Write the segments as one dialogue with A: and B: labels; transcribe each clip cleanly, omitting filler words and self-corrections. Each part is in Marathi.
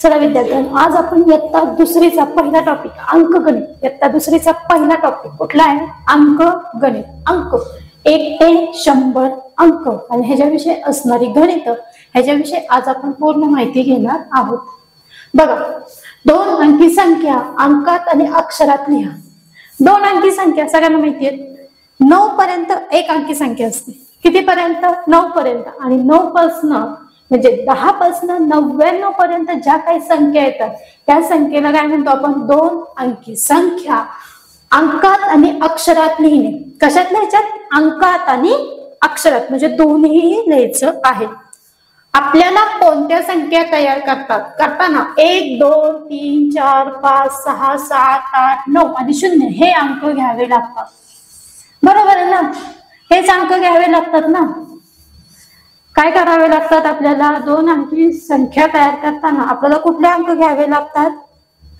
A: चला विद्यार्थ्यांनो, आज आपण इयत्ता दुसरीचा पहिला टॉपिक अंकगणित. इयत्ता दुसरीचा पहिला टॉपिक कुठला आहे? अंकगणित. अंक 1 ते 100 अंक आणि ह्याच्याविषयी असणारी गणित ह्याच्याविषयी आज आपण पूर्ण माहिती घेणार आहोत. बघा, 2 अंकी संख्या अंकात आणि अक्षरात लिहा. 2 अंकी संख्या सगळ्यांना माहिती आहे. 9 पर्यंत 1 अंकी संख्या असते. कितीपर्यंत? 9 पर्यंत. आणि 9 पासून म्हणजे 10 पासून 99 पर्यंत ज्या काही संख्या येतात त्या संख्येला काय म्हणतो आपण? 2 अंकी संख्या अंकात आणि अक्षरात लिहिणे. कशात लिहायच्यात? अंकात आणि अक्षरात, म्हणजे दोन्ही लिहायचं आहे. आपल्याला कोणत्या संख्या तयार करताना 1 2 3 4 5 6 7 8 9 आणि 0 हे अंक घ्यावे लागतात. बरोबर आहे ना? हेच अंक घ्यावे लागतात ना. काय करावे लागतात आपल्याला? 2 अंकी संख्या तयार करताना आपल्याला कुठले अंक घ्यावे लागतात?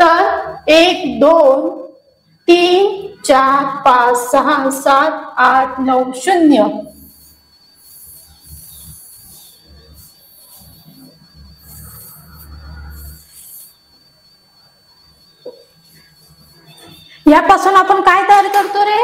A: तर 1 2 3 4 5 6 7 8 9 0. यापासून आपण काय तयार करतो रे?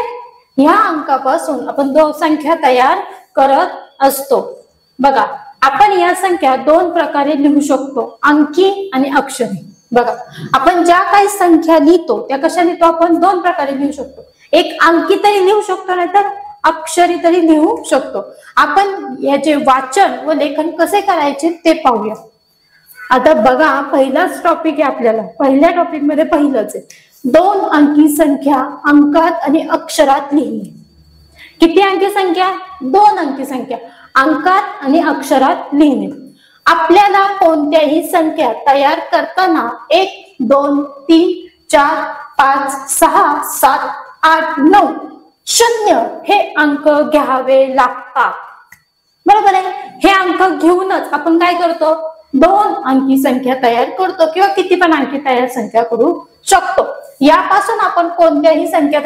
A: या अंकापासून आपण 2 संख्या तयार करत असतो. बघा, आपण या संख्या 2 प्रकारे लिहू शकतो, अंकी आणि अक्षरी. बघा, आपण ज्या काही संख्या लिहितो त्या कशा लिहितो? आपण 2 प्रकारे लिहू शकतो. एक अंकी तरी लिहू शकतो, नाहीतर अक्षरी तरी लिहू शकतो. आपण याचे वाचन व लेखन कसे करायचे ते पाहूया. आता बघा, पहिलाच टॉपिक आहे आपल्याला. पहिल्या टॉपिक मध्ये पहिलंच आहे 2 अंकी संख्या अंकात आणि अक्षरात लिहिणे. किती अंकी संख्या? 2 अंकी संख्या अंकात आणि अक्षरात लिहिणे. आपल्याला कोणत्याही संख्या तयार करताना 1 2 3 4 5 6 7 8 9 0 हे अंक घ्यावे लागतात. बरोबर आहे? हे अंक घेऊनच आपण काय करतो? 2 अंकी संख्या तयार करतो किंवा किती पण अंकी तयार संख्या करू शकतो. यापासून आपण कोणत्याही संख्या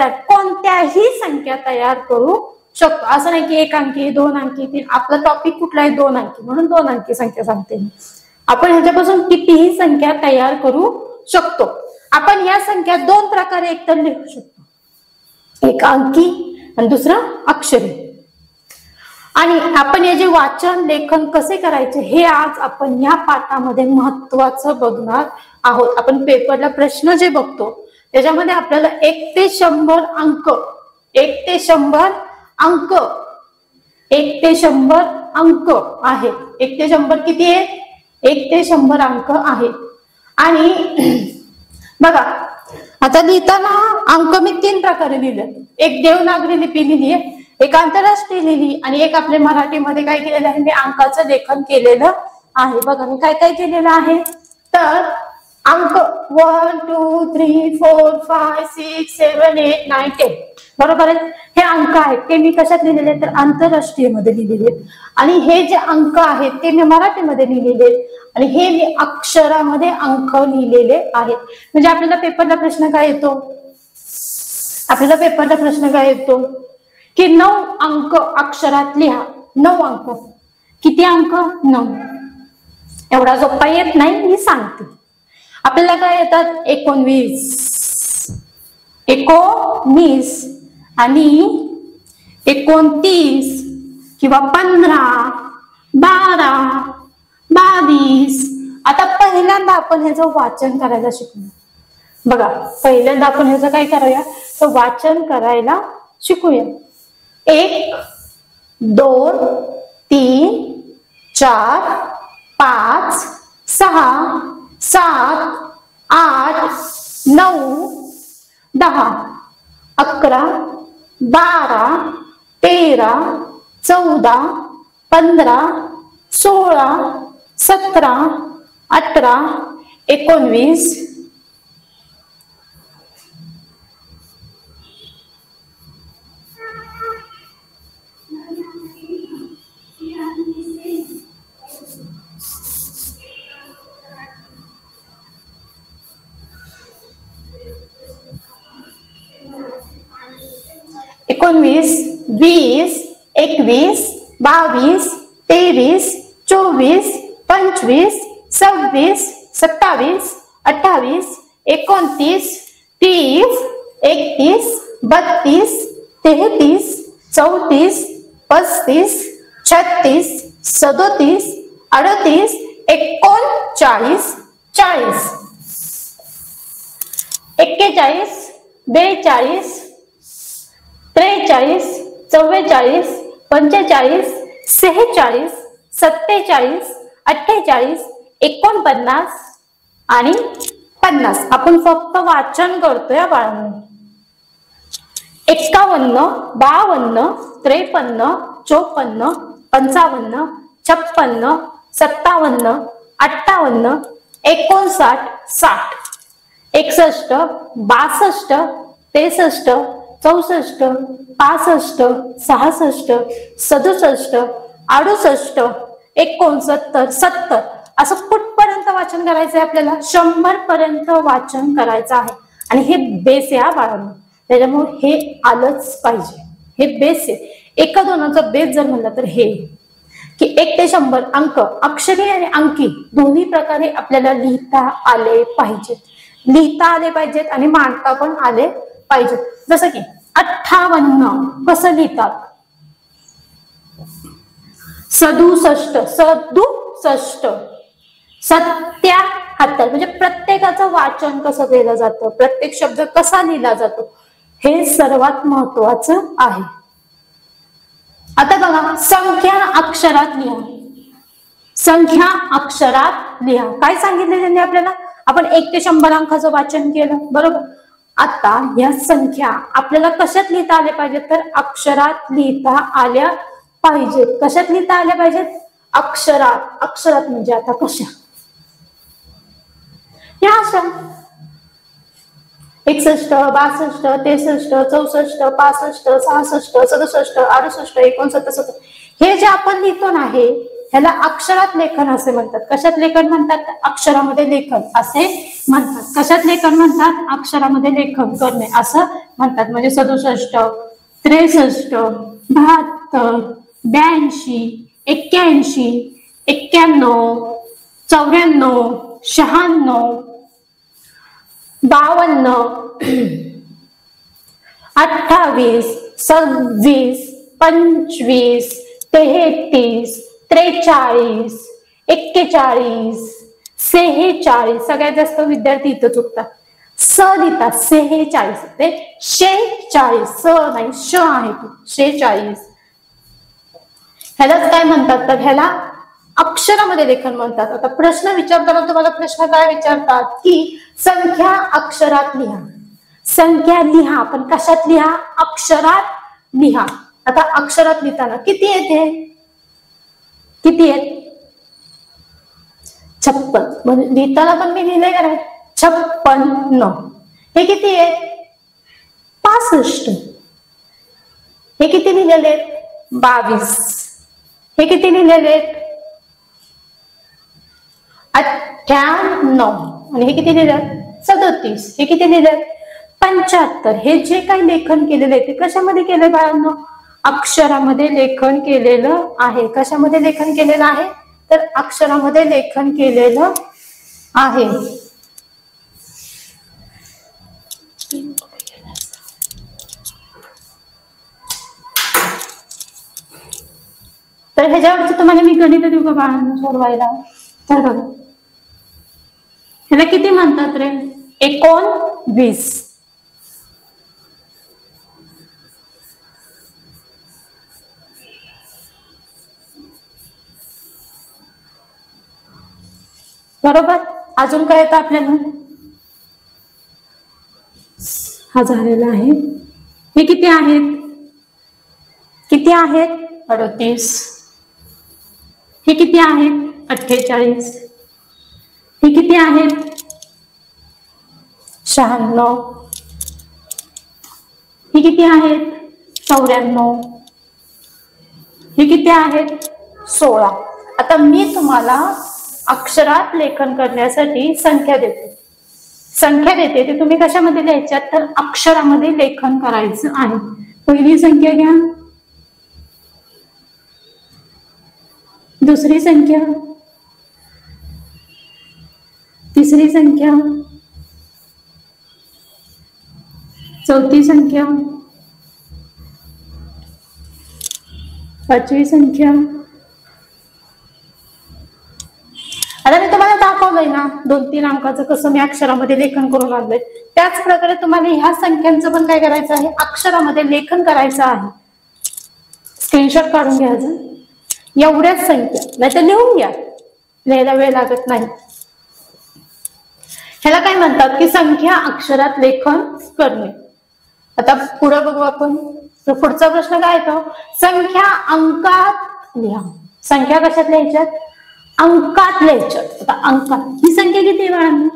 A: तयार करू शकतो. असं नाही की 1 अंकी 2 अंकी 3. आपला टॉपिक कुठला आहे? 2 अंकी, म्हणून 2 अंकी संख्या सांगते मी. आपण ह्याच्यापासून कितीही संख्या तयार करू शकतो. आपण या संख्या 2 प्रकारे एकतर लिहू शकतो, एक अंकी आणि दुसरं अक्षरी. आणि आपण याचे वाचन लेखन कसे करायचे हे आज आपण या पाठामध्ये महत्वाचं बघणार आहोत. आपण पेपरला प्रश्न जे बघतो त्याच्यामध्ये आपल्याला 1 ते 100 अंक 1 ते 100 अंक 1 ते 100 अंक आहेत. 1 ते 100 किती आहे? 1 ते 100 अंक आहेत. आणि बघा, आता लिहिताना अंक मी 3 प्रकारे लिहिले. एक देवनागरी लिपी लिहिली आहे, एक आंतरराष्ट्रीय लिहिली आणि एक आपल्या मराठीमध्ये काय केलेलं आहे? मी अंकाचं लेखन केलेलं आहे. बघा, मी काय काय केलेलं आहे? तर अंक 1 2 3 4 5 6 7 8 9 10. बरोबर आहे? हे अंक आहेत ते मी कशात लिहिलेले? तर आंतरराष्ट्रीय मध्ये लिहिलेले. आणि हे जे अंक आहेत ते मी मराठीमध्ये लिहिलेले आणि हे मी अक्षरामध्ये अंक लिहिलेले आहेत. म्हणजे आपल्याला पेपरला प्रश्न काय येतो? की 9 अंक अक्षरात लिहा. 9 अंक. किती अंक? 9. एवढा सोपा येत नाही, मी सांगते. आपल्याला काय येतात? 19 आणि 29 किंवा 15 12 22. आता पहिल्यांदा आपण ह्याचं वाचन करायला शिकूया. बघा, पहिल्यांदा आपण ह्याचं काय करूया? तर वाचन करायला शिकूया. 1 2 3 4 5 6 7 8 9 10 11 12 13 14 15 16 17 18 19. एकोणवीस 20 21 22 23 24 25 26 27, 28, 29, 30, 31, 32, 33, 34, 35, 36, 37, 38, 39, 40, 41, 42, 43, 44, 45, 46, 47, 48, 49 आणि 50. आपण फक्त वाचन करतोय बाळांनो. 51, 52, 53, 54, 55, 56, 57, 58, 59, 60, 61, 62, 63, 64, 65, 66, 67, 68, 69, 70 असं कुठपर्यंत वाचन करायचंय आपल्याला? 100 पर्यंत वाचन करायचं आहे. आणि हे बेस आहे बाळांनो, त्याच्यामुळे हे आलंच पाहिजे. हे बेस आहे. एका दोनाचा बेस जर म्हणला तर हे की 1 ते 100 अंक अक्षरी आणि अंकी दोन्ही प्रकारे आपल्याला लिहिता आले पाहिजेत. लिहिता आले पाहिजेत आणि मांडता पण आले पाहिजेत. जसं की 58 कसं लिहितात? 67, 67, 77 म्हणजे प्रत्येकाचं वाचन कसं केलं जातं, प्रत्येक शब्द कसा लिहिला जातो हे सर्वात महत्वाचं आहे. आता बघा, संख्या अक्षरात लिहा. संख्या अक्षरात लिहा. काय सांगितले त्यांनी आपल्याला? आपण 1 ते 100 अंकाचं वाचन केलं, बरोबर. आता या संख्या आपल्याला कशात लिहिता आल्या पाहिजेत? तर अक्षरात लिहिता आल्या पाहिजेत. कशात लिहिता आल्या पाहिजेत? अक्षरात. अक्षरात म्हणजे आता कशा? या अशा 61, 62, 63, 64, 65, 66, 67, 68, 69, 70 हे जे आपण लिहितो ना, हे ह्याला अक्षरात लेखन असे म्हणतात. कशात लेखन म्हणतात? अक्षरामध्ये लेखन असे म्हणतात. कशात लेखन म्हणतात? अक्षरामध्ये लेखन करणे असं म्हणतात. म्हणजे 67, 63, 72, 82, 81, 91, 94, 96, 52, 28, 26, 25, 33, 43, 41, 46. सगळ्यात जास्त विद्यार्थी इथं चुकतात. स लिहितात 46 ते 46. स नाही, श आहे तू. 46. ह्यालाच काय म्हणतात? तर ह्याला अक्षरामध्ये लेखन म्हणतात. आता प्रश्न विचारताना तुम्हाला प्रश्न काय विचारतात की संख्या अक्षरात लिहा. संख्या लिहा, पण कशात लिहा? अक्षरात लिहा. आता अक्षरात लिहिताना किती येते? किती आहेत? 56. म्हणजे लिहिताना पण मी लिहिले का नाही? 56. हे किती आहे? 65. हे किती लिहिलेले आहेत? 22. हे किती लिहिलेले आहेत? 98. आणि हे किती लिहिलं? 37. हे किती लिहिलं? 75. हे जे काही लेखन केलेलं आहे ते कशामध्ये केलंय बाळांनो? अक्षरामध्ये लेखन केलेलं आहे. कशामध्ये लेखन केलेलं आहे? तर अक्षरामध्ये लेखन केलेलं आहे. तर ह्याच्यावरती तुम्हाला मी गणित देऊ का बाळांनो सोडवायला? तर बघा, ह्याला किती म्हणतात रे? 29. बरोबर. अजून काय येतं आपल्याला? हा झालेला आहे. हे किती आहेत? किती आहेत? 38. हे किती आहेत? 48. हे किती आहेत? 96. हे किती आहेत? 94. हे किती आहेत? 16. आता मी तुम्हाला अक्षरात लेखन करण्यासाठी संख्या देते. संख्या देते ते तुम्ही कशामध्ये लिहायच्यात? तर अक्षरामध्ये लेखन करायचं आहे. पहिली संख्या घ्या. दुसरी संख्या, तिसरी संख्या, चौथी संख्या, पाचवी संख्या. आता मी तुम्हाला दाखवलंय ना 2-3 अंकाचं कसं मी अक्षरामध्ये लेखन करून आणलंय. त्याच प्रकारे तुम्हाला ह्या संख्यांचं पण काय करायचं आहे, अक्षरामध्ये लेखन करायचं आहे. स्क्रीनशॉट काढून घ्यायचं. एवढ्याच संख्या, नाही तर लिहून घ्या, लिहायला वेळ लागत नाही. ह्याला काय म्हणतात की संख्या अक्षरात लेखन करणे. आता पुढे बघू आपण. तर पुढचा प्रश्न काय येतो, संख्या अंकात लिहा. संख्या कशात लिहायच्यात, अंकात लिहायच्यात. आता अंकात ही संख्या किती आहे बाळांनो,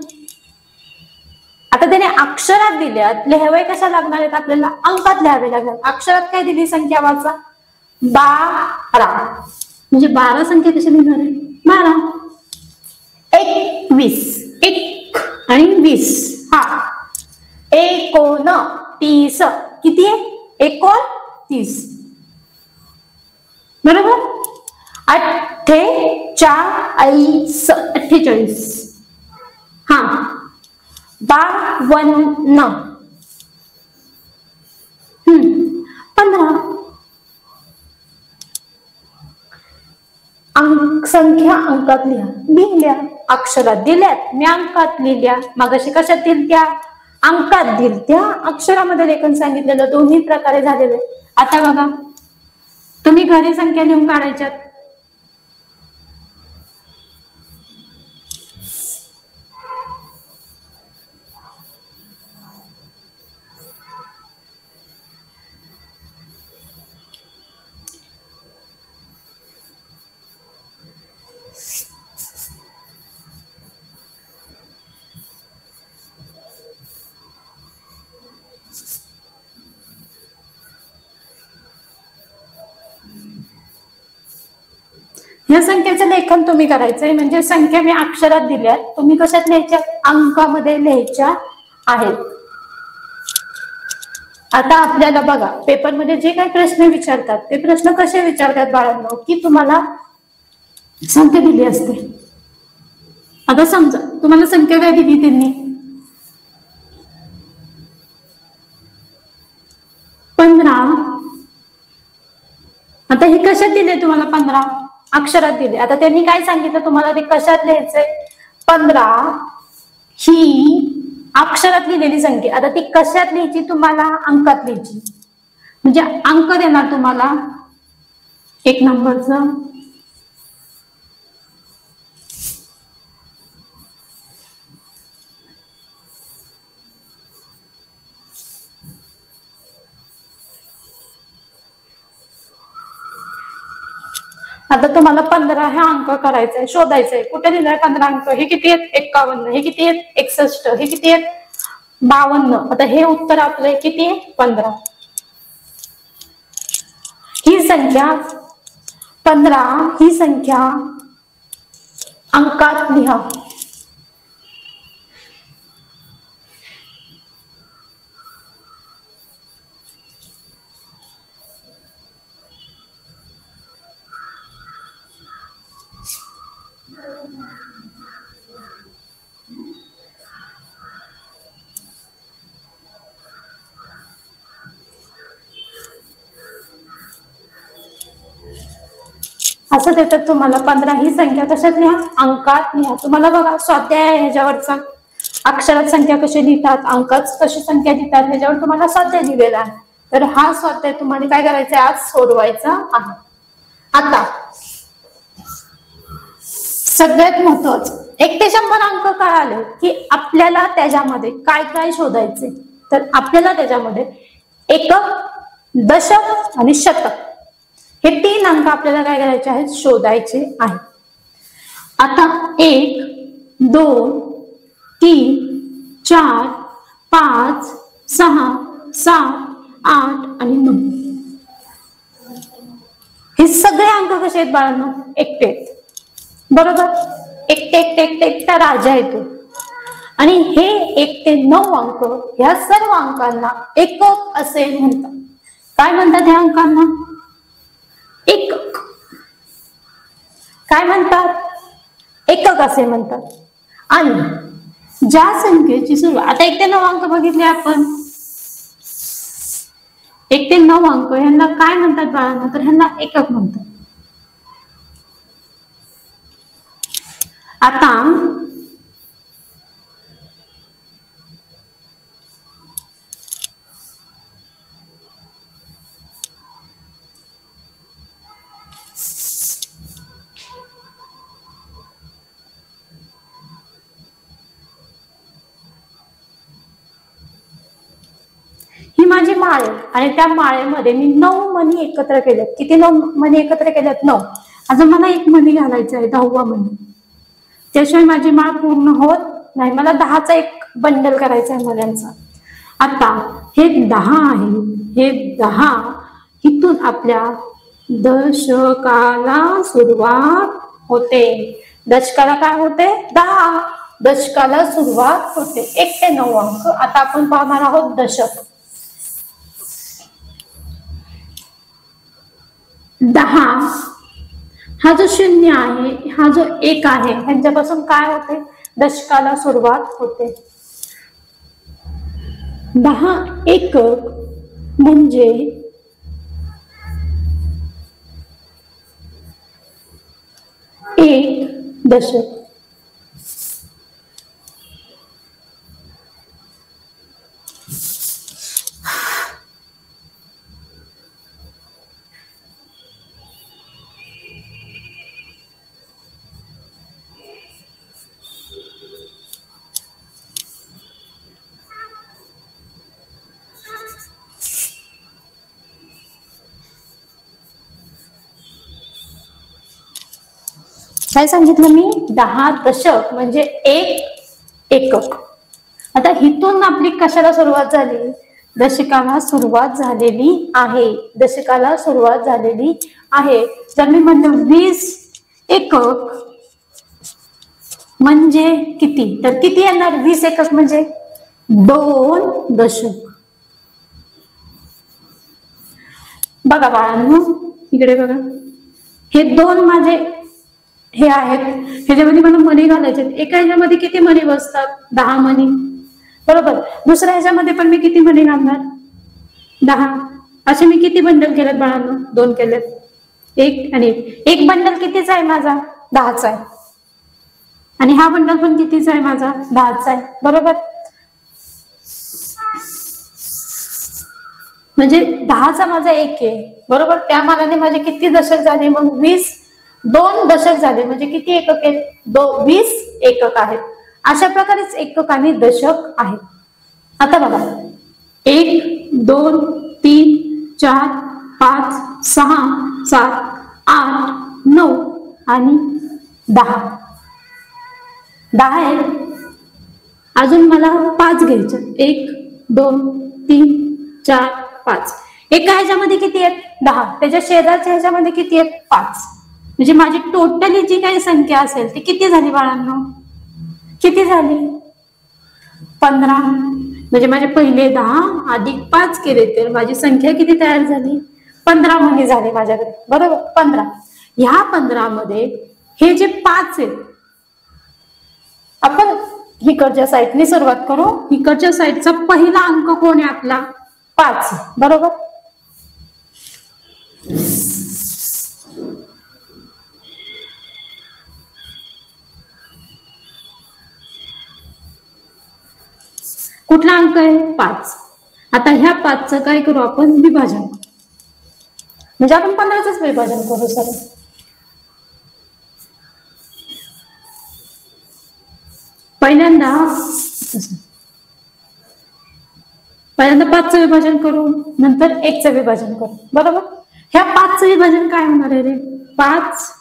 A: आता त्याने अक्षरात दिल्यात, लिहावे कशा लागणार आहेत आपल्याला, अंकात लिहावे लागणार. अक्षरात काय दिली संख्या वाचा, 12. म्हणजे 12 संख्या कशी लिहिणार आहे, 12. 21, 1 आणि 20, हा 29, किती आहे 29, बरोबर. 48, हा 52, 15. संख्या अंकात लिहा. लिहिल्या, अक्षरात दिल्यात, मी अंकात लिहिल्या. मगाशी कशात दिलत्या, अंकात दिलत्या. अक्षरामध्ये लेखन सांगितलेलं, दोन्ही प्रकारे झालेलं. आता बघा, तुम्ही घरी संख्या लिहून काढायच्यात. या संख्येचं लेखन तुम्ही करायचंय. म्हणजे संख्या मी अक्षरात दिल्यात, तुम्ही कशात लिहायच्या, अंकामध्ये लिहायच्या आहेत. आता आपल्याला बघा, पेपरमध्ये जे काही प्रश्न विचारतात ते प्रश्न कसे विचारतात बाळांनो, की तुम्हाला संख्या दिली असते. आता समजा तुम्हाला संख्या काय दिली त्यांनी, 15. आता हे कशात दिले तुम्हाला, 15 अक्षरात दिले. आता त्यांनी काय सांगितलं तुम्हाला, ते कशात लिहायचंय, 15 ही अक्षरात लिहिलेली संख्या. आता ती कशात लिहायची, तुम्हाला अंकात लिहायची. म्हणजे अंक देणार तुम्हाला 1 नंबरचं, आता तुम्हाला 15 हा अंक करायचा आहे, शोधायचा आहे. कुठे लिहिलाय 15 अंक, हे किती आहेत 51, हे किती आहेत 61, हे किती आहेत 52. आता हे उत्तर आपलं किती आहे 15. ही संख्या 15 ही संख्या अंकात लिहा. असं देतात तुम्हाला. 15 ही संख्या कशात लिहा, अंकात लिहा. तुम्हाला बघा स्वाध्याय आहे ह्याच्यावरचा, अक्षरात संख्या कशी लिहितात, अंकात कशी संख्या लिहितात, ह्याच्यावर तुम्हाला स्वाध्याय दिलेला आहे. तर हा स्वाध्याय तुम्हाला काय करायचा आहे, आज सोडवायचा आहे. आता सगळ्यात महत्वाचं, 1 ते 100 अंक कळाले की आपल्याला त्याच्यामध्ये काय काय शोधायचे. तर आपल्याला त्याच्यामध्ये एकक, दशक आणि शतक हे 3 अंक आपल्याला काय करायचे आहेत, शोधायचे आहेत. आता 1, 2, 3, 4, 5, 6, 7, 8 आणि 9 हे सगळे अंक कसे आहेत बाळांनो, एकटे आहेत. बरोबर, एकटा राजा येतो. आणि हे 1 ते 9 अंक, ह्या सर्व अंकांना एकक असे म्हणतात. काय म्हणतात ह्या अंकांना, एकक. काय म्हणतात, एकक असे म्हणतात. आणि ज्या संख्येची सुरुवात, आता 1 ते 9 अंक बघितले आपण, 1 ते 9 अंक ह्यांना काय म्हणतात बाळांनो, तर ह्यांना एकक म्हणतात. आता ही माझी माळ आहे आणि त्या माळेमध्ये मी 9 मणी एकत्र केल्यात. किती 9 मणी एकत्र केल्यात? 9. अजून मला एक मणी घालायचा आहे, 10वा मणी. त्याशिवाय माझी माळ पूर्ण होत नाही. मला 10चा एक बंडल करायचा आहे मण्यांचा. आता हे 10 आहे, हे 10 इथून आपल्या दशकाला सुरुवात होते. दशकाला काय होते? 10. दशकाला सुरुवात होते. 1 ते 9 अंक. आता आपण पाहणार आहोत दशक. 10 हा जो 0 आहे, हा जो 1 आहे, ह्यांच्यापासून काय होते? दशकाला सुरुवात होते. 10 एकक म्हणजे 1 दशक. काय सांगितलं मी? 10 दशक म्हणजे 1 एकक. आता इथून आपली कशाला सुरुवात झाली? दशकाला सुरुवात झालेली आहे. दशकाला सुरुवात झालेली आहे. जर मी म्हणलं 20 एकक म्हणजे किती, तर किती येणार? 20 एकक म्हणजे 2 दशक. बघा बाळांनो, इकडे बघा, हे 2 माझे हे आहेत, ह्याच्यामध्ये मला मणी घालायचे. एका ह्याच्यामध्ये किती मणी बसतात? 10 मणी, बरोबर. दुसऱ्या ह्याच्यामध्ये पण मी किती मणी घालणार? 10. असे मी किती बंडल केलेत बाळांनो? 2 केलेत. 1 आणि 1 बंडल कितीचा आहे माझा? 10चा आहे. आणि हा बंडल पण कितीचा आहे माझा? 10चा आहे, बरोबर. म्हणजे 10चा माझा 1 आहे, बरोबर. त्या मानाने माझे किती दशक झाले? मग 20. 2 दशक झाले म्हणजे किती एकक आहेत? 20 एकक आहेत. अशा प्रकारेच एकक आणि दशक आहेत. आता बघा, 1 2 3 4 5 6 7 8 9 आणि 10. 10 आहेत. अजून मला 5 घ्यायचे. 1 2 3 4 5. एका ह्याच्यामध्ये किती आहेत? 10. त्याच्या शेजारच्या ह्याच्यामध्ये किती आहेत? 5. म्हणजे माझी टोटली जी काही संख्या असेल ती किती झाली बाळांनो? किती झाली? 15. म्हणजे माझे पहिले 10 अधिक 5 केले तर माझी संख्या किती तयार झाली? 15 मणी झाले माझ्याकडे, बरोबर. 15. ह्या 15 मध्ये हे जे 5 आहेत, आपण इकडच्या साईडने सुरुवात करू. इकडच्या साईडचा पहिला अंक कोण आहे आपला? 5, बरोबर. कुठला अंक आहे? 5. आता ह्या 5चं काय करू आपण? विभाजन. म्हणजे आपण 15च विभाजन करू सर. पहिल्यांदा 5चं विभाजन करू, नंतर 1चं विभाजन करू, बरोबर. ह्या 5चं विभाजन काय होणार आहे रे? 5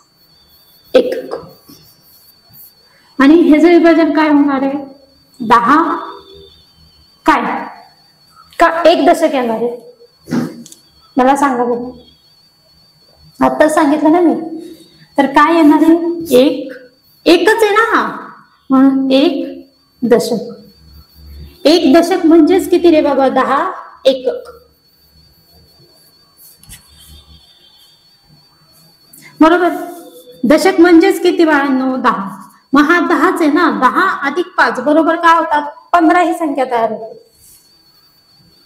A: एकक. आणि ह्याचं विभाजन काय होणार आहे? 10 काय का 1 दशक येणार आहे? मला सांगा बघू. आता सांगितलं ना मी. तर काय येणार आहे? 1 एकच आहे ना, म्हणून 1 दशक. 1 दशक म्हणजेच किती रे बाबा? 10 एकक, बरोबर. दशक म्हणजेच किती बाळांनो? 10. मग हा 10च आहे ना, 10 अधिक 5 बरोबर काय होतात? 15 ही संख्या तयार होते.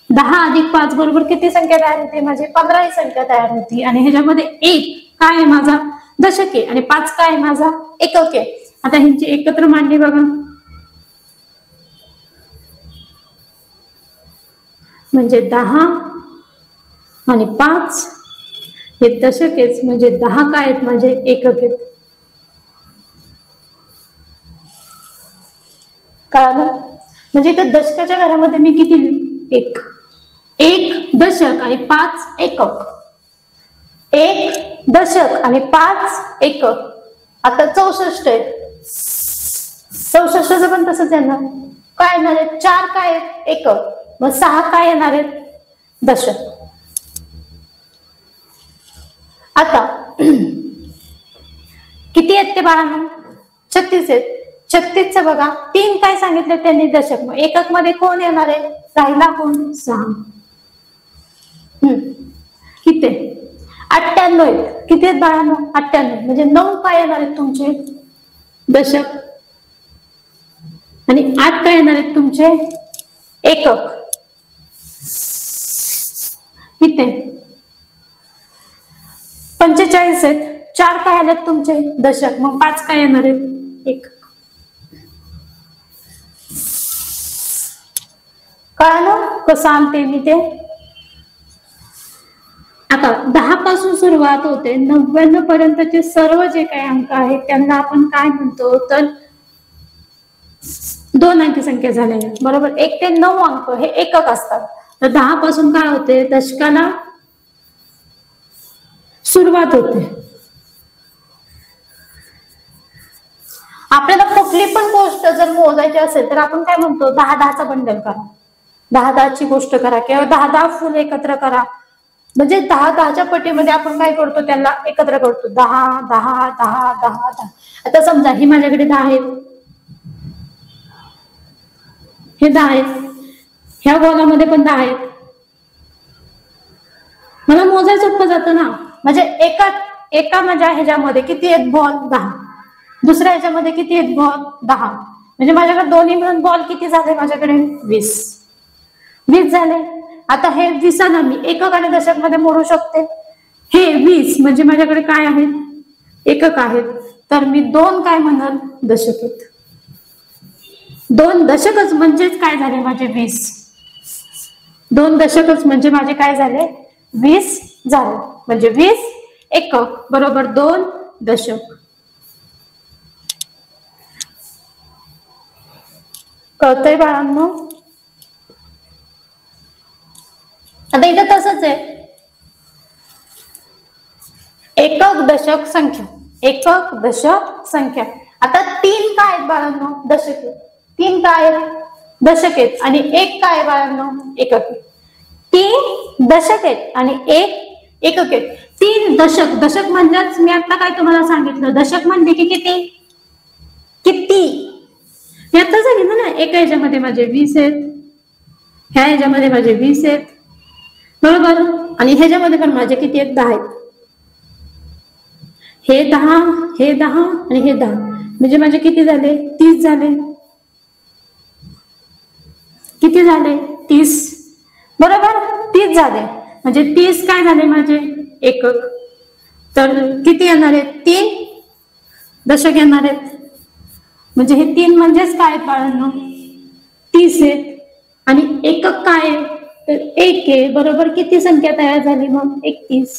A: 10 अधिक 5 बरोबर किती संख्या तयार होते? म्हणजे 15 ही संख्या तयार होती. आणि ह्याच्यामध्ये 1 काय आहे माझा? दशक आहे. आणि 5 काय आहे माझा? एकक आहे. आता ह्यांची एकत्र मांडणी बघा, म्हणजे 10 आणि 5 हे दशक आहेत, म्हणजे 10 काय आहेत? म्हणजे एकक आहेत. कळालं? म्हणजे इथे दशकाच्या घरामध्ये मी किती लिहिली? 1 दशक आणि 5 एकक. 1 दशक आणि 5 एकक. आता 64 आहे. 64चं पण तसंच येणार. काय येणार आहे? 4 काय आहेत? एकक. मग 6 काय येणार आहेत? दशक. आता किती आहेत ते बाळांनो? 36 आहेत. 36चं बघा, 3 काय सांगितले त्यांनी? दशक. मग एकक मध्ये कोण येणार आहे? राहिला कोण? 6. किती? 98 आहेत. किती आहेत बाळांनो? 98. म्हणजे 9 काय येणार आहेत तुमचे? दशक. आणि 8 काय येणार आहेत तुमचे? एकक. किती? 45 आहेत. 4 काय आलेत तुमचे? दशक. मग 5 काय येणार आहेत? एकक. कळालं कसं आणते मी ते? आता 10 पासून सुरुवात होते, 99 पर्यंतचे सर्व जे काही अंक आहेत त्यांना आपण काय म्हणतो? तर 2 अंकी संख्या झाल्या. बरोबर. 1 ते 9 अंक हे एकक असतात. तर 10 पासून काय होते? दशकाला सुरुवात होते. आपल्याला कुठली पण गोष्ट जर मोजायची असेल तर आपण काय म्हणतो? 10-10चा बंडल करा, 10-10ची गोष्ट करा, किंवा 10-10 फुल एकत्र करा. म्हणजे 10-10च्या पटीमध्ये आपण काय करतो? त्याला एकत्र करतो. 10-10-10-10-10. आता समजा ही माझ्याकडे 10 आहेत, हे 10 आहेत, ह्या गोलामध्ये पण 10 आहेत. मला मोजायचं सोपं जातं ना. म्हणजे एका माझ्या ह्याच्यामध्ये किती आहेत बॉल? 10. दुसऱ्या ह्याच्यामध्ये किती आहेत बॉल? 10. म्हणजे माझ्याकडे दोन्ही मिळून बॉल किती झाले? माझ्याकडे 20 झाले. आता हे 20 मी एकक आणि दशक मध्ये मोडू शकते. हे 20 म्हणजे माझ्याकडे काय आहेत? एकक आहेत. तर मी 2 काय म्हणाल? दशक आहेत. 2 दशकच म्हणजेच काय झाले? माझे 20. 2 दशकच म्हणजे माझे काय झाले? 20 झाले. म्हणजे 20 एकक बरोबर 2 दशक. कळतंय बाळांनो? आता इथं तसंच आहे. एकक दशक संख्या, एकक दशक संख्या. आता 3 काय आहेत बाळांनो? दशक आहेत. 3 काय आहेत? दशक आहेत. आणि 1 काय बाळांनो? एकक. 3 दशक आहेत आणि 1 एकक आहेत. 3 दशक. दशक म्हणजेच मी आता काय तुम्हाला सांगितलं? दशक म्हणजे की किती? किती? मी आता सांगितलं ना, एका ह्याच्यामध्ये माझे 20 आहेत, ह्या ह्याच्यामध्ये माझे 20 आहेत, बरोबर. आणि ह्याच्यामध्ये पण माझे किती आहेत? 10 आहेत. हे 10, हे 10 आणि हे 10. म्हणजे माझे किती झाले? 30 झाले. किती झाले? 30. बरोबर. 30 झाले. म्हणजे 30 काय झाले माझे? एकक. तर किती येणार आहेत? 3 दशक येणार आहेत. म्हणजे हे 3 म्हणजेच काय बाळांनो? 30 आहेत. आणि एकक काय आहे? तर 1 आहे. बरोबर. किती संख्या तयार झाली मग? 31.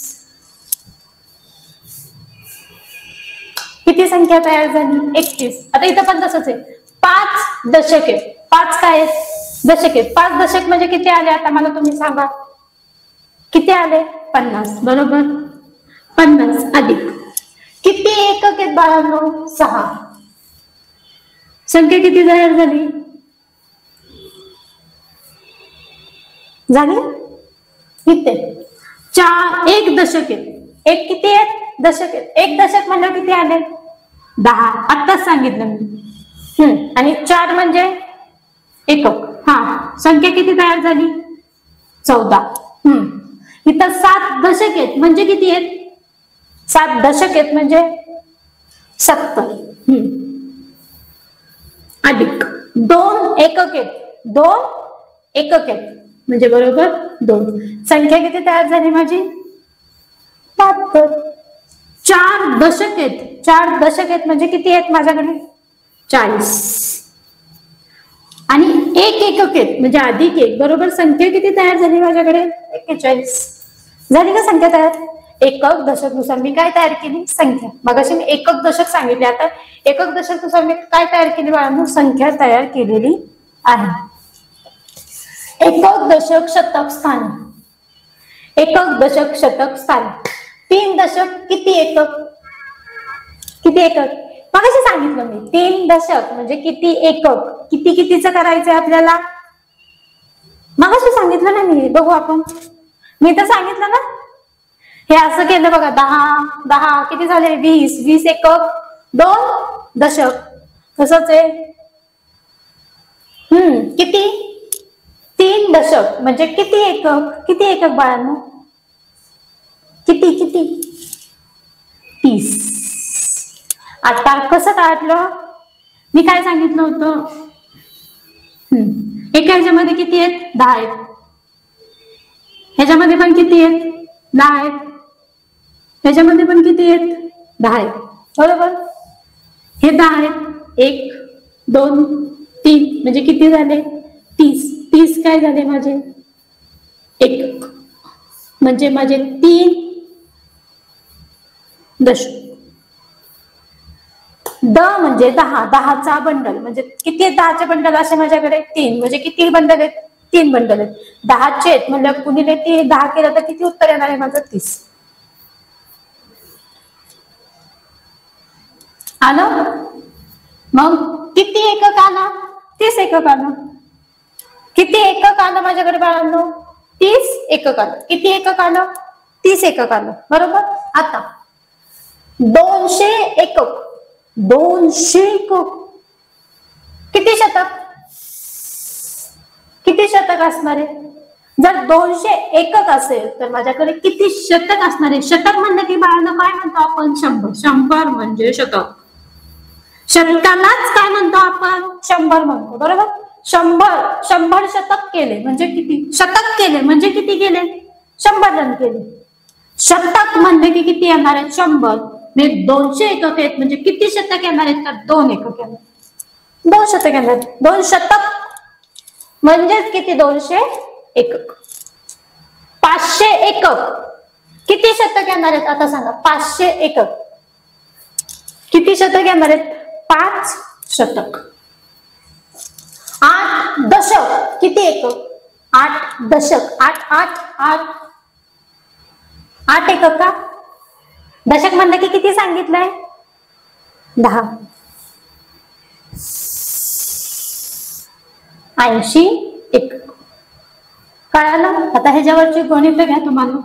A: किती संख्या तयार झाली? 31. आता इथं पण तसंच आहे. 5 दशक आहेत. 5 काय आहेत? दशक आहेत. 5 दशक म्हणजे किती आले? आता मला तुम्ही सांगा. किती आले? 50. बरोबर. 50 अधिक किती एकक आहेत बाळांनो? 6. संख्या किती तयार झाली? झाली? किती? 1 दशक आहेत. 1 किती आहेत? दशक आहेत. 1 दशक म्हणजे किती आले? 10. आत्ताच सांगितलं मी. आणि 4 म्हणजे एकक. संख्या किती तयार झाली? 14. इथं 7 दशक आहेत म्हणजे किती आहेत? 7 दशक आहेत म्हणजे 70. अधिक 2 एकक आहेत, 2 एकक आहेत म्हणजे बरोबर 2. संख्या किती तयार झाली माझी? 72. 4 दशक आहेत, 4 दशक आहेत म्हणजे किती आहेत माझ्याकडे? 40. आणि 1 एकक आहेत म्हणजे अधिक 1 बरोबर संख्या किती तयार झाली माझ्याकडे? 41. झाली का संख्या तयार? एकक दशक नुसार मी काय तयार केली? संख्या. मगाशी मी एकक दशक सांगितले, आता एकक दशक नुसार मी काय तयार केली बाळांनो? संख्या तयार केलेली आहे. एकक दशक शतक स्थान, एकक दशक शतक स्थान. 3 दशक किती एकक? किती एकक? मगाशी सांगितलं मी 3 दशक म्हणजे किती एकक. किती कितीचं करायचंय आपल्याला? मगाशी सांगितलं ना मी, बघू आपण. मी तर सांगितलं ना, हे असं केलं बघा. 10 किती झाले? 20 एकक 2 दशक. तसंच आहे किती? 3 दशक म्हणजे किती एकक? किती एकक बाळांनो? किती किती? 30. आता कसं काढलं? मी काय सांगितलं होतं? एका ह्याच्यामध्ये किती आहेत? 10 आहेत. ह्याच्यामध्ये पण किती आहेत? 10 आहेत. ह्याच्यामध्ये पण किती आहेत? 10 आहेत. बरोबर. हे 10 आहेत. 1 2 3 म्हणजे किती झाले? 30. 30 काय झाले माझे? एकक म्हणजे माझे 3 दशक. द म्हणजे 10, 10चा बंडल म्हणजे किती आहेत? 10चे बंडल असे माझ्याकडे 3 म्हणजे किती बंडल आहेत? 3 बंडल आहेत. 10चे आहेत म्हणजे कुणीले 10 केलं तर किती उत्तर येणार आहे माझं? 30. आलं? मग किती एकक आला? 30 एकक आलं. किती एकक आलं माझ्याकडे बाळांनो? 30 एकक आलं. किती एकक आलं? 30 एकक आलं. बरोबर. आता 200 एकक, 200 एकक किती शतक? किती शतक असणार आहे? जर 200 एकक असेल तर माझ्याकडे किती शतक असणार आहे? शतक म्हणलं की बाळांनो काय म्हणतो आपण? 100. 100 म्हणजे शतक. शतकालाच काय म्हणतो आपण? 100 म्हणतो. बरोबर. 100 शतक केले म्हणजे किती? शतक केले म्हणजे किती केले? 100 रन केले. शतक म्हणले की किती येणार आहे? 100. 200 एकक आहेत म्हणजे किती शतक येणार आहेत? तर 2 एकक येणार. 2 शतक येणार. 2 शतक म्हणजेच किती? 200 एकक. 500 एकक किती शतक येणार आहेत? आता सांगा. 500 एकक किती शतक येणार आहेत? 5 शतक. 8 दशक किती एकक? 8 दशक. 8 एकक का? दशक म्हणलं की किती सांगितलंय? 10. 80 एकक. कळालं? आता ह्याच्यावरची गणित घ्या तुम्हाला.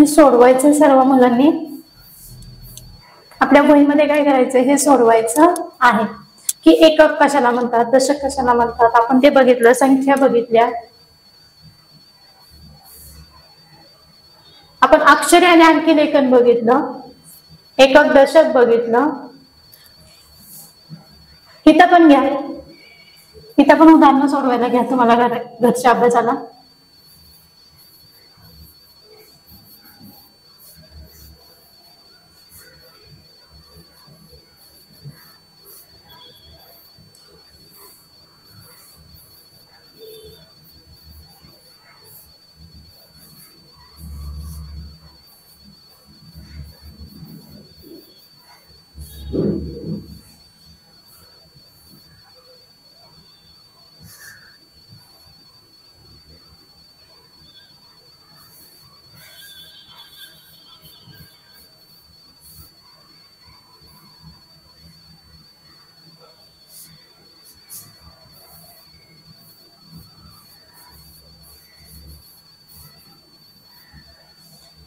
A: हे सोडवायचं सर्व मुलांनी. आपल्या वहीमध्ये काय करायचं, हे सोडवायचं आहे की एकक कशाला म्हणतात, दशक कशाला म्हणतात, आपण ते बघितलं, संख्या बघितल्या, आपण अक्षरे आणि अंकी लेखन बघितलं, एकक दशक बघितलं. इथं पण घ्या, इथं पण उदाहरणं सोडवायला घ्या तुम्हाला घरच्या अभ्यासाला.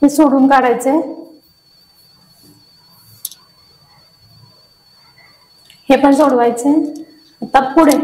A: हे सोडून काढायचंय, हे पण सोडवायचंय. आता पुढे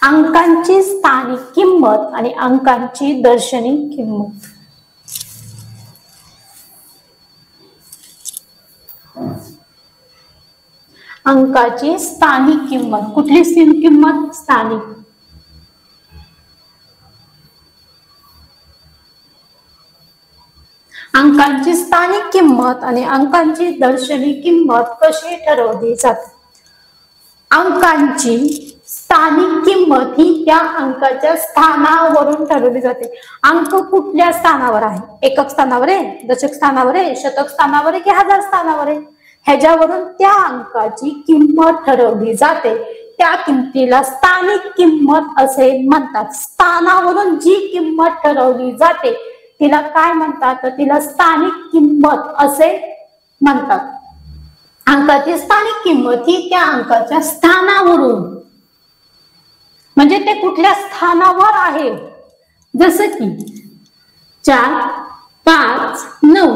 A: अंकांची स्थानिक किंमत आणि अंकांची दर्शनी किंमत. अंकाची स्थानिक किंमत, कुठली किंमत, स्थानिक. अंकांची स्थानिक किंमत आणि अंकांची दर्शनी किंमत कशी ठरवली जाते. अंकांची स्थानिक किंमत ही त्या अंकाच्या स्थानावरून ठरवली जाते. अंक कुठल्या स्थानावर आहे, एकक स्थानावर आहे, दशक स्थानावर आहे, शतक स्थानावर आहे की हजार स्थानावर आहे, ह्याच्यावरून त्या अंकाची किंमत ठरवली जाते. त्या किंमतीला स्थानिक किंमत असे म्हणतात. स्थानावरून जी किंमत ठरवली जाते तिला काय म्हणतात, तर तिला स्थानिक किंमत असे म्हणतात. अंकाची स्थानिक किंमत ही त्या अंकाच्या स्थानावरून, म्हणजे ते कुठल्या स्थानावर आहे. जसं की 4, 5, 9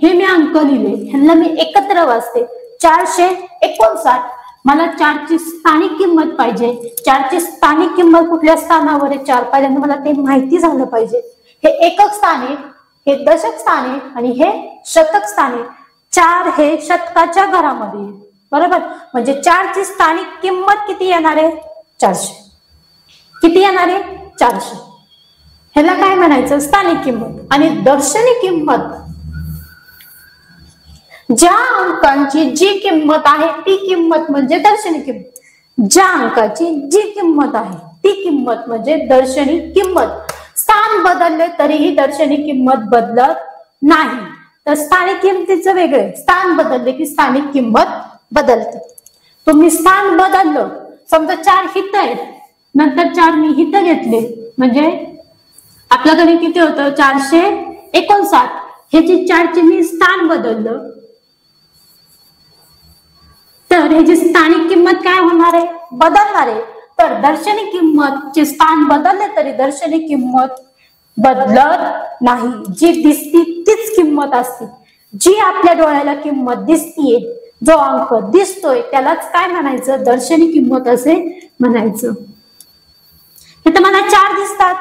A: हे मी अंक लिहिले, ह्यांना मी एकत्र वाचते. 459. मला 4 ची स्थानिक किंमत पाहिजे. 4 ची स्थानिक किंमत कुठल्या स्थानावर आहे, 4 पहिल्यांदा मला ते माहिती झालं पाहिजे. हे एकक स्थान आहे, हे दशक स्थान आहे आणि हे शतक स्थान आहे. 4 हे शतकाच्या घरामध्ये, बरोबर. म्हणजे 4 ची स्थानिक किंमत किती येणार आहे, 400. किती येणार आहे, 400. ह्याला काय म्हणायचं, स्थानिक किंमत. आणि दर्शनी किंमत, ज्या अंकांची जी किंमत आहे ती किंमत म्हणजे दर्शनी किंमत. ज्या अंकाची जी किंमत आहे ती किंमत म्हणजे दर्शनी किंमत. स्थान बदलले तरीही दर्शनी किंमत बदलत नाही. तर स्थानिक किंमतीचं वेगळे, स्थान बदलले की स्थानिक किंमत बदलते. तुम्ही स्थान बदललं, समजा 4 हित आहेत, नंतर 4 मी हित घेतले, म्हणजे आपल्याकडे किती होतं, 459. ह्याची 4 चे मी स्थान बदललं तर ह्याची स्थानिक किंमत काय होणार आहे, बदलणार आहे. तर दर्शनी किंमतचे स्थान बदलले तरी दर्शनी किंमत बदलत नाही. जी दिसती तीच किंमत असते. जी आपल्या डोळ्याला किंमत दिसतीये, जो अंक दिसतोय त्यालाच काय म्हणायचं, दर्शनी किंमत असे म्हणायचं. इथं मला 4 दिसतात,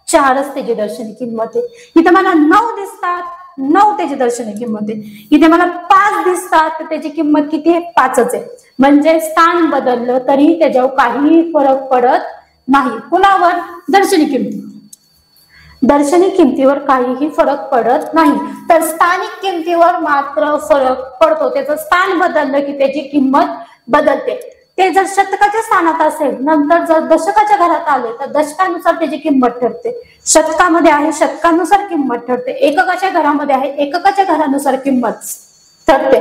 A: 4च त्याची दर्शनी किंमत आहे. इथं मला 9 दिसतात, 9 त्याची दर्शनी किंमत आहे. इथे मला 5 दिसतात तर त्याची किंमत किती आहे, 5च आहे. म्हणजे स्थान बदललं तरी त्याच्यावर काहीही फरक पडत नाही. कुणावर, दर्शनी किंमती. दर्शनी किंमतीवर काहीही फरक पडत नाही. तर स्थानिक किंमतीवर मात्र फरक पडतो. त्याचं स्थान बदललं की त्याची किंमत बदलते. ते जर शतकाच्या स्थानात असेल, नंतर जर दशकाच्या घरात आले तर दशकानुसार त्याची किंमत ठरते. शतकामध्ये आहे शतकानुसार किंमत ठरते. एककाच्या घरामध्ये आहे एककाच्या घरानुसार किंमत ठरते.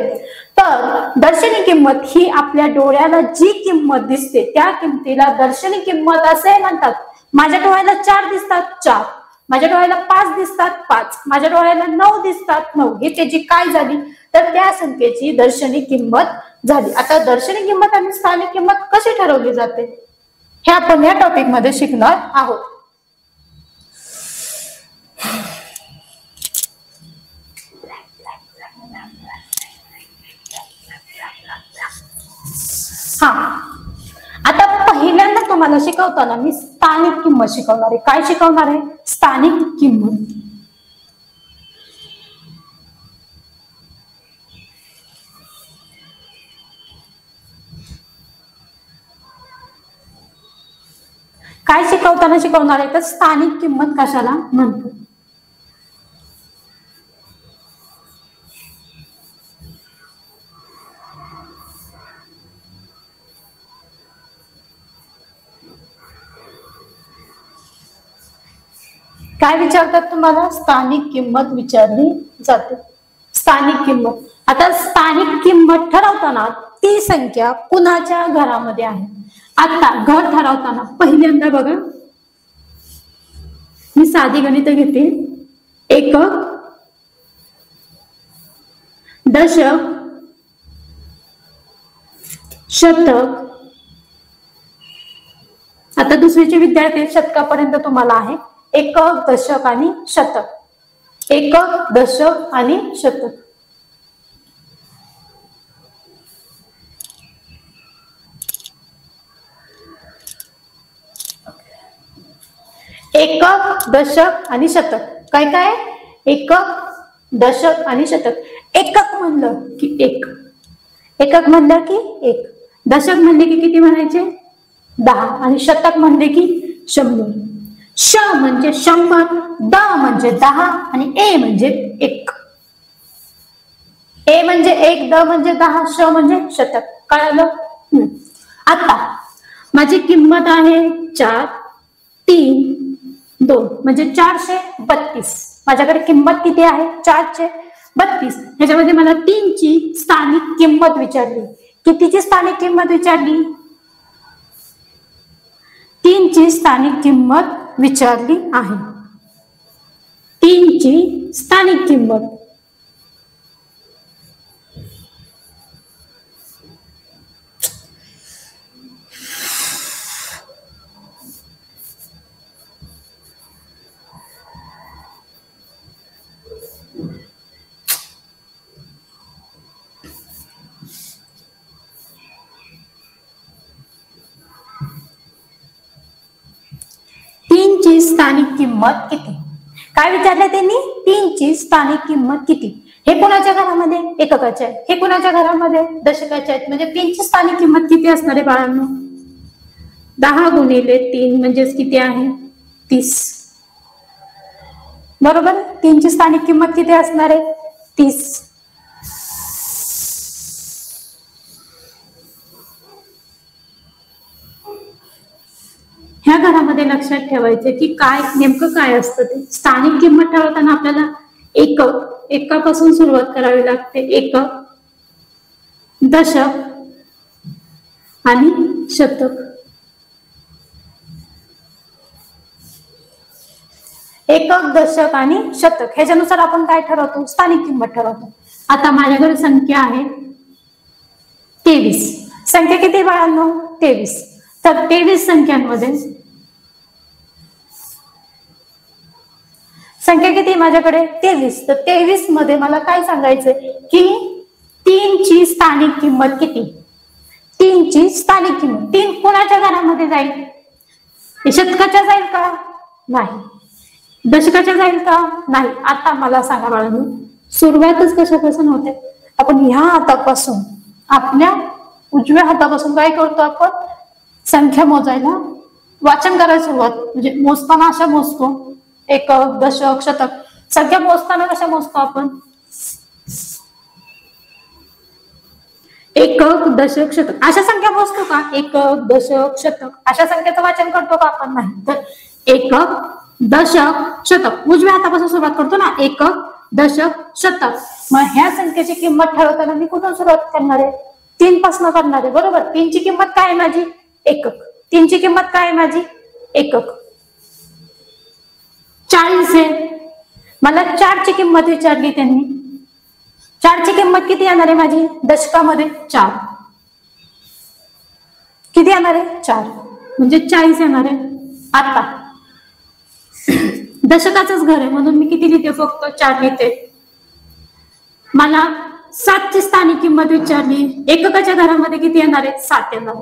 A: तर दर्शनी किंमत ही आपल्या डोळ्याला जी किंमत दिसते त्या किंमतीला दर्शनी किंमत असे म्हणतात. माझ्या डोळ्याला 4 दिसतात 4, माझ्या डोळ्याला 5 दिसतात 5, माझ्या डोळ्याला 9 दिसतात 9, ही त्याची काय झाली तर त्या संख्येची दर्शनी किंमत झाली. आता दर्शनी किंमत आणि स्थानिक किंमत कशी ठरवली जाते हे आपण या टॉपिक मध्ये शिकणार आहोत. हा, आता पहिल्यांदा तुम्हाला शिकवताना मी स्थानिक किंमत शिकवणार आहे. काय शिकवणार आहे? स्थानिक किंमत. काय शिकवणार आहे तर स्थानिक किंमत कशाला म्हणतो. काय विचारतात तुम्हाला? स्थानिक किंमत विचारली जाते. स्थानिक किंमत. आता स्थानिक किंमत ठरवताना ती संख्या कुणाच्या घरामध्ये आहे. आता घर ठरवताना पहिल्यांदा बघा, मी साधी गणित घेते. एकक, दशक, शतक. आता दुसरीचे विद्यार्थी शतकापर्यंत तुम्हाला आहे. एकक, दशक आणि शतक. एकक, दशक आणि शतक. एकक, दशक आणि शतक. काय काय? एकक, दशक आणि शतक. एकक म्हणलं की एक, एकक म्हणलं की एक, दशक म्हणले की किती म्हणायचे? 10 आणि शतक म्हणले की 100. श म्हणजे 100, द म्हणजे 10 आणि ए म्हणजे 1. ए म्हणजे 1, द म्हणजे 10, श म्हणजे शतक. कळलं? आता माझी किंमत आहे 4, 3, 2 म्हणजे 432. माझ्याकडे किंमत किती आहे? 432. ह्याच्यामध्ये मला 3 ची स्थानिक किंमत विचारली. कितीची स्थानिक किंमत विचारली? 3 ची स्थानिक किंमत विचारली आहे. 3 ची स्थानिक किंमत. स्थानिक किंमत किती? काय विचारलं त्यांनी? 3 ची स्थानिक किंमत किती? हे कोणाच्या घरामध्ये? एककाच्या आहे. हे कोणाच्या घरामध्ये? दशकाच्या आहेत. म्हणजे 3 ची स्थानिक किंमत किती असणार आहे बाळांनो? 10 गुणिले 3 म्हणजेच किती आहे? 30. बरोबर? 3 ची स्थानिक किंमत किती असणार आहे? 30. ह्या घरामध्ये लक्षात ठेवायचे की काय नेमकं काय असतं ते. स्थानिक किंमत ठरवताना आपल्याला एकापासून सुरुवात करावी लागते. एकक, दशक आणि शतक. एकक, दशक आणि शतक ह्याच्यानुसार आपण काय ठरवतो? स्थानिक किंमत ठरवतो. आता माझ्याकडे संख्या आहे 23. संख्या किती बाळांनो? 23. तर 23 संख्यांमध्ये संख्या किती माझ्याकडे? 23. तर 23 मध्ये मला काय सांगायचंय की 3 ची स्थानिक किंमत किती? 3 ची स्थानिक किंमत. 3 कोणाच्या घरामध्ये जाईल? शतकाच्या जाईल का? नाही. दशकाच्या जाईल का? नाही. आता मला सांगा बाळांनो, सुरुवातच कशापासून होते? आपण ह्या हातापासून, आपल्या उजव्या हातापासून काय करतो? आपण संख्या मोजायला, वाचन करायला सुरुवात. म्हणजे मोजताना अशा मोजतो. एकक, दशक, शतक. संख्या मोजताना कशा मोजतो आपण? एकक, दशक, शतक अशा संख्या मोजतो का? एकक, दशक, शतक अशा संख्येचं वाचन करतो का आपण? नाही. तर एकक, दशक, शतक उजव्या हातापासून सुरुवात करतो ना, एकक, दशक, शतक. मग ह्या संख्येची किंमत ठरवताना मी कुठून सुरुवात करणार आहे? 3 पासून करणार आहे, बरोबर. 3 ची किंमत काय आहे माझी? एकक. 3 ची किंमत काय आहे माझी? एकक. 40 आहे. मला 4 ची किंमत विचारली त्यांनी. 4 ची किंमत किती येणार आहे माझी? दशकामध्ये 4. किती येणार आहे? 4 म्हणजे 40 येणार आहे. आता दशकाचंच घर आहे म्हणून मी किती लिहिते? फक्त 4 लिहिते. मला 7 ची स्थानिक किंमत विचारली. एककाच्या घरामध्ये किती येणार आहे? 7 येणार.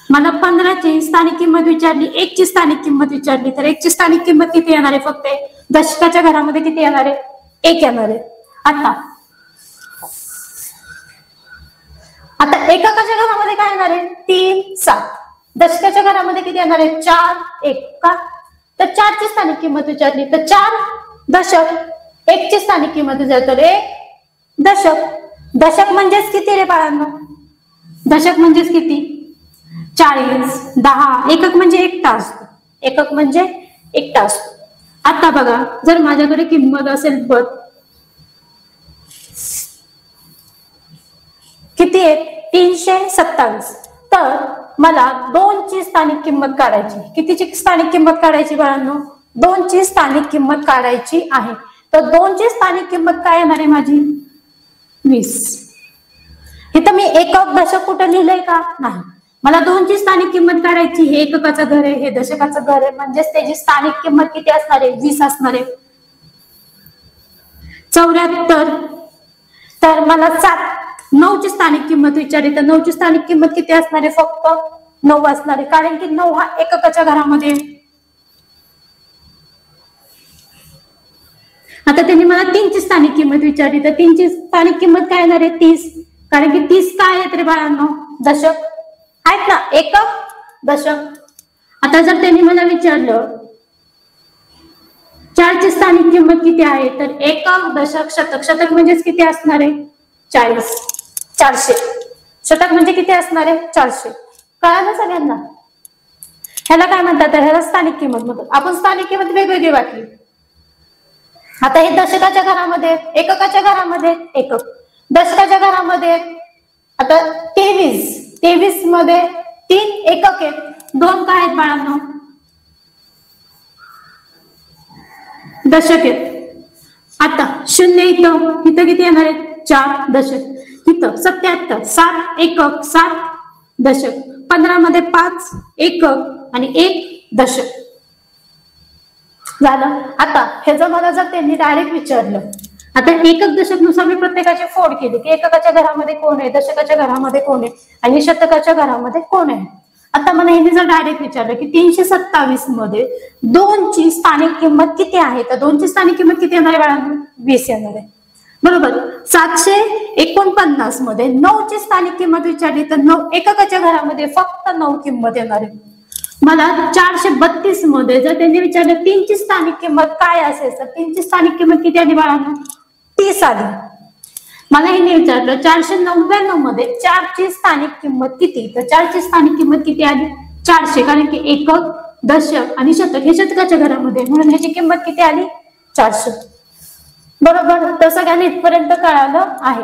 A: मला 15 ची स्थानिक किंमत विचारली. 1 ची स्थानिक किंमत विचारली तर 1 ची स्थानिक किंमत किती येणार आहे? फक्त दशकाच्या घरामध्ये किती येणार आहे? 1 येणार आहे. आता एककाच्या घरामध्ये काय येणार आहे? 3, 7. दशकाच्या घरामध्ये किती येणार आहे? 4, 1 का? तर 4 ची स्थानिक किंमत विचारली तर 4 दशक. 1 ची स्थानिक किंमत विचारली तर 1 दशक. दशक म्हणजेच किती रे बाळांनो? दशक म्हणजेच किती? 40, 10. एकक म्हणजे 1 तास. एकक म्हणजे 1 तास. आता बघा, जर माझ्याकडे किंमत असेल पद किती आहे? 327. तर मला 2 ची स्थानिक किंमत काढायची. कितीची स्थानिक किंमत काढायची बाळांनो? 2 ची स्थानिक किंमत काढायची आहे. तर 2 ची स्थानिक किंमत काय येणार आहे माझी? 20. इथं मी एकक दशक कुठे लिहिलंय का? नाही. मला 2 ची स्थानिक किंमत काढायची. हे एककाचं घर आहे, हे दशकाचं घर आहे, म्हणजेच त्याची स्थानिक किंमत किती असणार आहे? 20 असणार आहे. 74. तर मला 9 ची स्थानिक किंमत विचारली तर 9 ची स्थानिक किंमत किती असणार आहे? फक्त 9 असणार आहे, कारण की 9 हा एककाच्या घरामध्ये. आता त्यांनी मला 3 ची स्थानिक किंमत विचारली तर 3 ची स्थानिक किंमत काय येणार आहे? 30, कारण की 30 काय आहेत रे बाळांनो? दशक आहेत ना. एकक, दशक. आता जर त्यांनी मला विचारलं 4 ची स्थानिक किंमत किती आहे तर एकक, दशक, शतक. शतक म्हणजेच किती असणार आहे? 40. 400. शतक म्हणजे किती असणार आहे? 400. कळालं सगळ्यांना? ह्याला काय म्हणतात? तर ह्याला स्थानिक किंमत म्हणतात. आपण स्थानिक किंमत वेगवेगळी वाटली. आता हे दशकाच्या घरामध्ये, एककाच्या घरामध्ये एकक, दशकाच्या घरामध्ये आता 23 मध्ये 3 एकक आहेत, 2 काय आहेत बाळांनो? दशक आहेत. आता 0 इथं किती येणार आहेत? 4 दशक. इथं 77, 7 एकक, 7 दशक. 15 मध्ये 5 एकक आणि 1 दशक झालं. आता हे जर मला जर त्यांनी डायरेक्ट विचारलं, आता एकक दशक नुसार मी प्रत्येकाची फोड केली की एककाच्या घरामध्ये कोण आहे, दशकाच्या घरामध्ये कोण आहे आणि शतकाच्या घरामध्ये कोण आहे. आता मला हे जर डायरेक्ट विचारलं की 327 मध्ये 2 ची स्थानिक किंमत किती आहे तर 2 ची स्थानिक किंमत किती येणार आहे बाळांनो? 20 येणार आहे, बरोबर. 749 मध्ये 9 ची स्थानिक किंमत विचारली तर 9 एककाच्या घरामध्ये फक्त 9 किंमत येणार आहे. मला 432 मध्ये जर त्यांनी विचारलं 3 ची स्थानिक किंमत काय असेल तर 3 ची स्थानिक किंमत किती आली बाळांनो? 30 आली. मला हे विचारलं 499 मध्ये 4 ची स्थानिक किंमत किती तर 4 ची स्थानिक किंमत किती आली? 400, कारण की एकक, दशक आणि शतक हे शतकाच्या घरामध्ये, म्हणून ह्याची किंमत किती आली? 400, बरोबर. तर सगळ्यांनी इथपर्यंत कळालं आहे.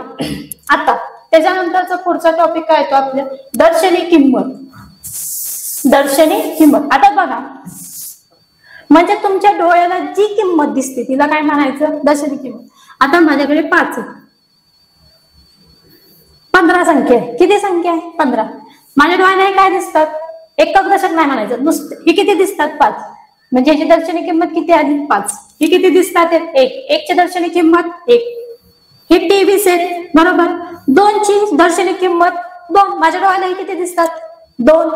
A: आता त्याच्यानंतरचा पुढचा टॉपिक काय येतो आपल्या? दर्शनी किंमत. दर्शनी किंमत. आता बघा, म्हणजे तुमच्या डोळ्याला जी किंमत दिसते तिला काय म्हणायचं? दर्शनी किंमत. आता माझ्याकडे 5 आहे, 15 संख्या आहे. किती संख्या आहे? 15. माझ्या डोळ्याला काय दिसतात? एकक दशक नाही म्हणायचं, नुसतं हे किती दिसतात? 5. म्हणजे याची दर्शनी किंमत किती आली? 5. हे किती दिसतात? 1 ची दर्शनी किंमत 1. हे 23 आहेत, बरोबर. 2 ची दर्शनी किंमत 2. माझ्या डोळ्याला किती दिसतात? 2.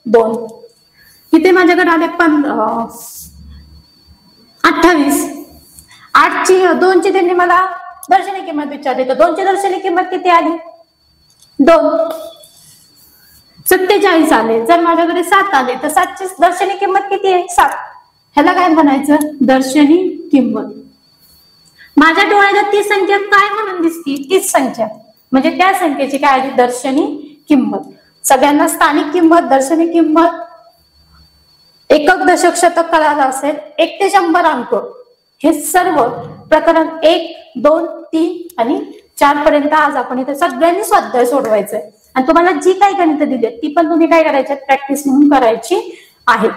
A: 2. इथे माझ्याकडे आले 28. 8 ची 2 ची त्यांनी मला दर्शनी किंमत विचारली तर 2 ची दर्शनी किंमत किती आली? 2. 47 आले. जर माझ्याकडे 7 आले तर 7 ची दर्शनी किंमत किती आहे? 7. ह्याला काय म्हणायचं? दर्शनी किंमत. माझ्या डोळ्याला ती संख्या काय म्हणून दिसती? तीच संख्या. म्हणजे त्या संख्येची काय आली, दर्शनी किंमत. सगळ्यांना स्थानिक किंमत, दर्शनी किंमत, एकक, दशक, शतक कळालं असेल. 1 ते 100 अंक हे सर्व प्रकरण 1, 2, 3 आणि 4 पर्यंत आज आपण इथे सगळ्यांनी स्वाध्याय सोडवायचंय. आणि तुम्हाला जी काही गणितं दिली ती पण तुम्ही काय करायची, प्रॅक्टिस म्हणून करायची आहेत.